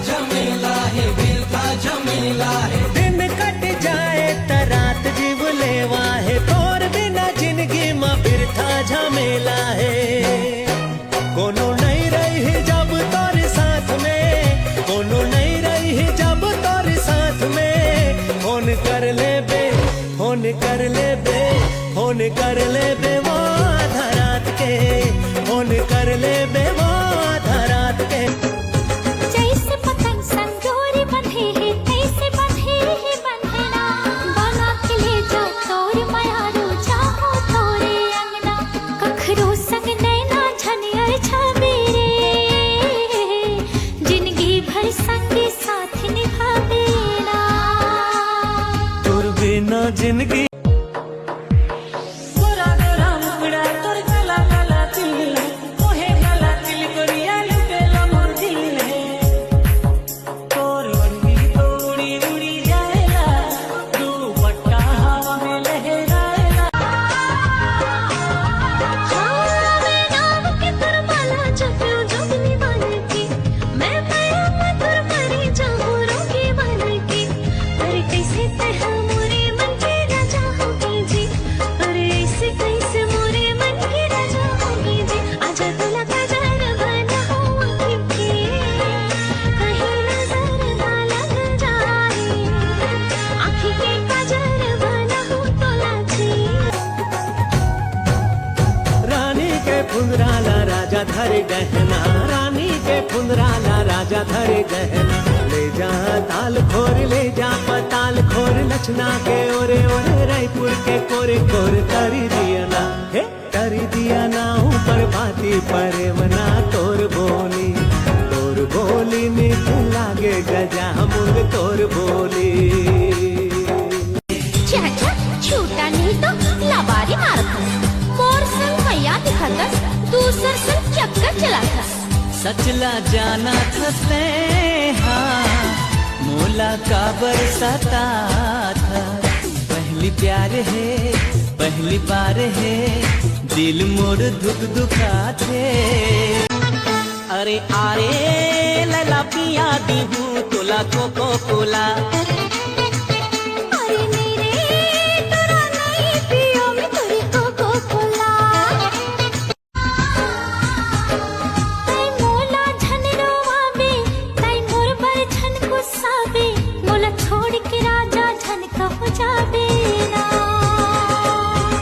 झमेला है, दिल का झमेला है। दिन कट जाए त रात जीव लेवा है, तोर बिना जिंदगी में बिरथा झमेला है। कोनो नहीं रही जब तोर साथ में, कोनो नहीं रही जब तोर साथ में। फोन कर ले बे, फोन कर ले बे, फोन कर ले बे वो आधा रात के, फोन कर ले बे वो आधा रात के। जैसे पतंग संजोरी बंधे है, ऐसे बंधे है बंधना। बना के ले जा तोर मायारू, चाहो तोरे अंगना। कखरो संग नैना झनियर छबेरे, जिंदगी भर संगे साथ निभावेला। तोर बिना जिंदगी फुंदराला राजा धरे गहना, रानी के फुंदराला राजा धरे गहना। ले जा ताल खोर, ले जा पताल खोर, लचना के ओरे ओरे रायपुर के कोरे कोरे। तरी दिया ना हे तरी दिया ना ऊपर बाती परे मना। तोर बोली मीठ लागे गजा मुर्ग तोर बोली। चाचा छूटा नहीं तो लबारी मारता, मोर संग मैया दिखाता, दूसर संग चक्कर चलाता। सचला जाना था स्नेहा, मोला का बरसाता था। पहली प्यार है, पहली बार है, दिल मोर दुख दुखा थे। अरे आरे लला पिया दी हूँ तोला कोको कोला। अरे मेरे तोरा नहीं पियो मैं तोरी कोको कोला। ताई मोला झन रोवावे, ताई मोर बर झन गुस्सावे। मोला छोड़ के राजा झन कहो जावे ना।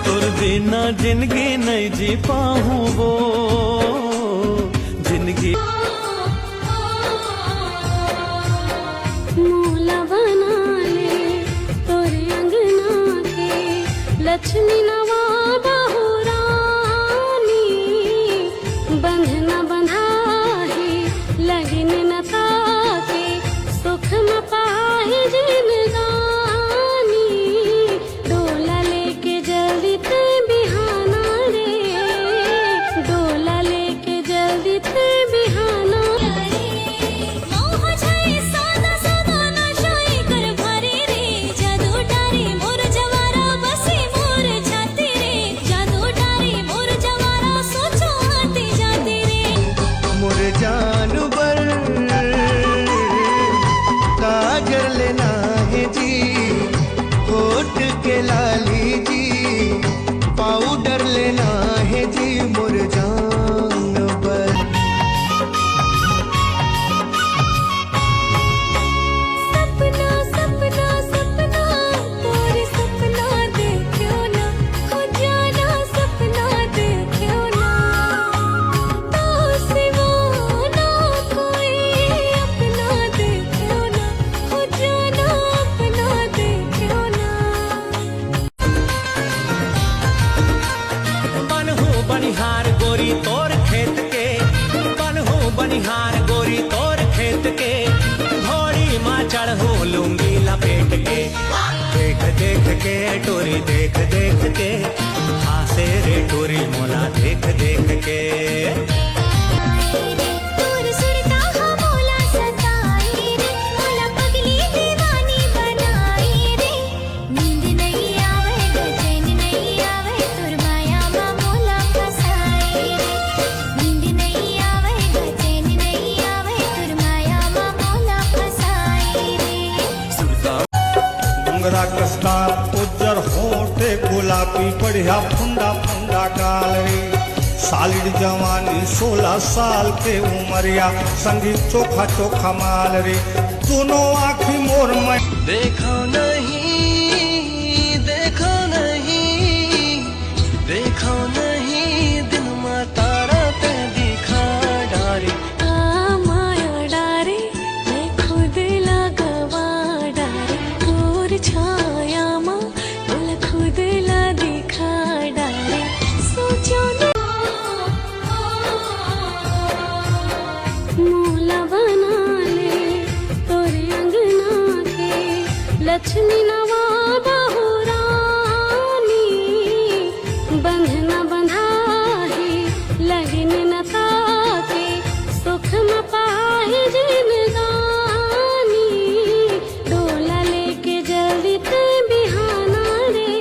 तोर बिना जिंदगी नहीं जी पाऊँ वो जिंदगी। मोला बना ले तोरे अंगना के, लक्ष्मी नवाब हो रानी। बंधना बंधा है लगिन न ताके, सुख न पाए जिंदगानी। डोला लेके जल्दी ते बिहाना रे, डोला लेके जल्दी ते बिहाना। मोह जाए सादा सादा नशाई कर भरे रे, जादू डारे मोर जवारा बसे मोर छाती रे। जादू डारे मोर जवारा सोचो आते जाते रे। मोर जानवर काजर लेना है जी, होठ के लाली जी, पाउडर लेना है जी। मोर जानवर सपना सपना सपना तोरे सपना देखियो ना, हो जाना सपना देखियो ना। तो सिवा ना कोई अपना देखियो ना, हो जाना अपना देखियो ना। बनहू बनिहार गोरी तोर खेत के, बनहू बनिहार गोरी तोर खेत के। घोड़ी माँ चढ़ू लूंगी लपेट के, देख देख के टोरी देख देख के। हासे रे टोरी मोला देख देख के। तोर सुरता हा मोला सताई रे, मोला पगली दीवानी बनाई रे। नींद नहीं आवे चैन नहीं आवे, तोर माया मा मोला फसाई रे। नींद नहीं आवे चैन नहीं आवे, तोर माया मा मोला बढ़िया फुंडा फुंडा गाल रे, सालिड जवानी 16 साल के उमरिया, संगीत चोखा चोखा माल रे, दोनों आँखी मोर में देखो नहीं, देखो नहीं, देखो नहीं, दिन में तारा ते दिखा डारे। माया डारे मैं खुद लगवा डारे, दूर छाया माँ तुल खुद ला दिखा डारे, सोचो ना मूला बना ले तोरे अंगना के, लक्ष्मी नवाब हो रानी, बंधना बंधा है लगन न ताके, सुख न पाए जिंदगानी, डोला लेके जल्दी ते बिहाना रे,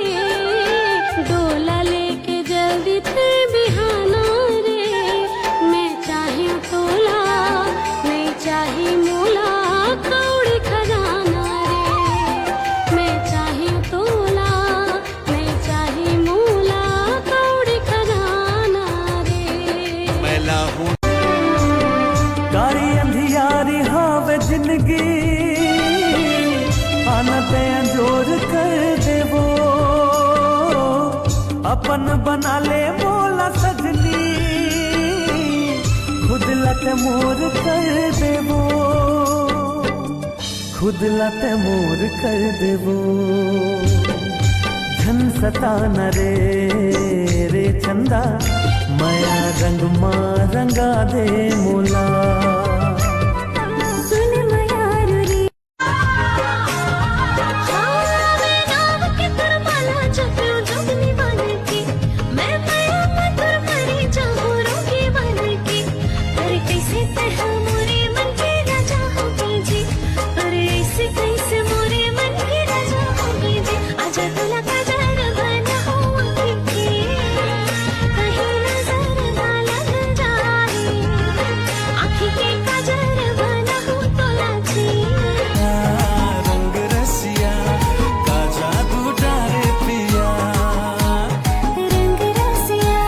डोला लेके जल्दी ते बिहाना रे, मैं चाहे तोला नहीं चाहे मोला कौड़ी खजाना रे, मैं चाहे तोला नहीं चाहे मोला कौड़ी खजाना रे। मैला हूँ गाड़ी अंधियारी हावे जिंदगी, आना ते अंजोर कर देवो, अपन बना ले मोला सजनी, खुद लत मोर कर देवो, खुद लत मोर कर देवो, धन सताना रे रे चंदा, माया रंग मां रंगा दे मोला। सुन मयारुरी मैं नाम के तरमाला चक्र जोगनी बन के, मैं माया मधुर मरी जाऊं रोगी बन के, अरे कैसे तह मोरे मन के राजा हो गई जी, अरे ऐसे कैसे मोरे मन के राजा हो गई जी, आजा तुला काजर बना हो के, कहीं नजर ना लग जाए, आँखी के काजर बना हो तोला जी। रंग रसिया का जादू डारे पिया, रंग रसिया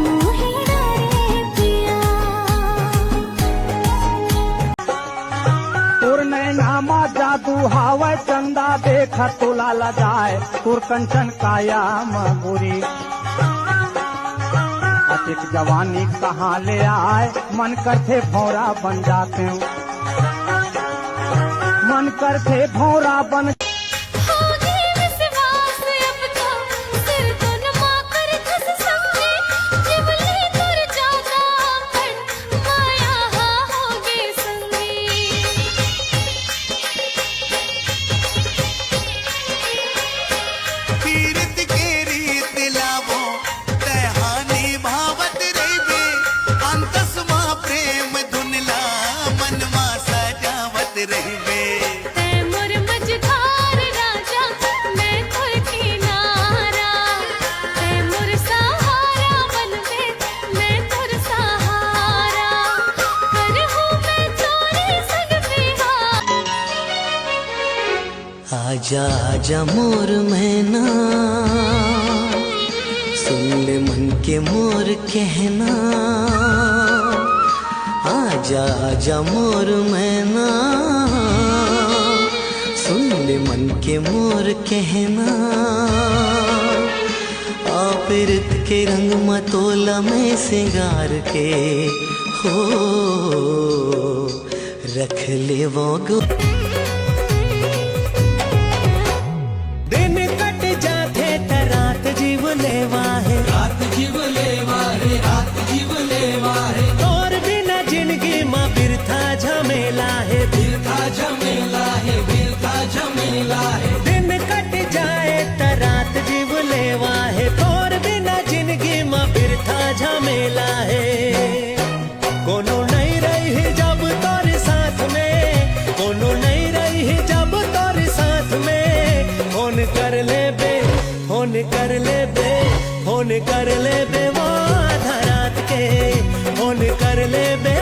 मोहे डारे पिया। तोर नैनामा जादू हावे चंदा, देखा तोला ला जाए तोर कंचन काया मगुरी, अतिक जवानी कहाँ ले आए, मन करते भौरा बन जाते हूँ, मन करते भौरा बन होगी विश्वास अब तो, सिर तो नमा कर खस समझे, जिबली तुर जाता अपन, माया होगी संगी। कीर्त के रीत लावो तहानी भावत रेबे, अंतस्मा प्रेम धुनला मनमा सजावत रहबे। तै मोर मझधार राजा मैं कोई किनारा, तै मोर सहारा बनवे मैं तोर सहारा, करहूँ मैं तोरे संग बिहार। आजा आजा मोर मैना, सुन ले मन के मोर कहना, आजा आजा मोर मैना, सुन ले मन के मोर कहना, आपिरत के रंग मतोला में सिंगार के, हो रख ले वो गो। दिन कट जाते त रात जीव लेवा है, रात जीव लेवा है, रात जीव लेवा है, और बिना जिंदगी माँ बिरथा झमेला है, बिरथा झमेला है, बिरथा झमेला है, दिन कट जाए त रात जीव लेवा है, और बिना जिंदगी माँ बिरथा झमेला है, कोनो नहीं रही जब तोरे साथ में, कोनो नहीं रही जब तोरे साथ में, फोन कर ले बे, फोन कर ले बे, फोन कर ले बे वो आधा रात के, फोन कर ले बे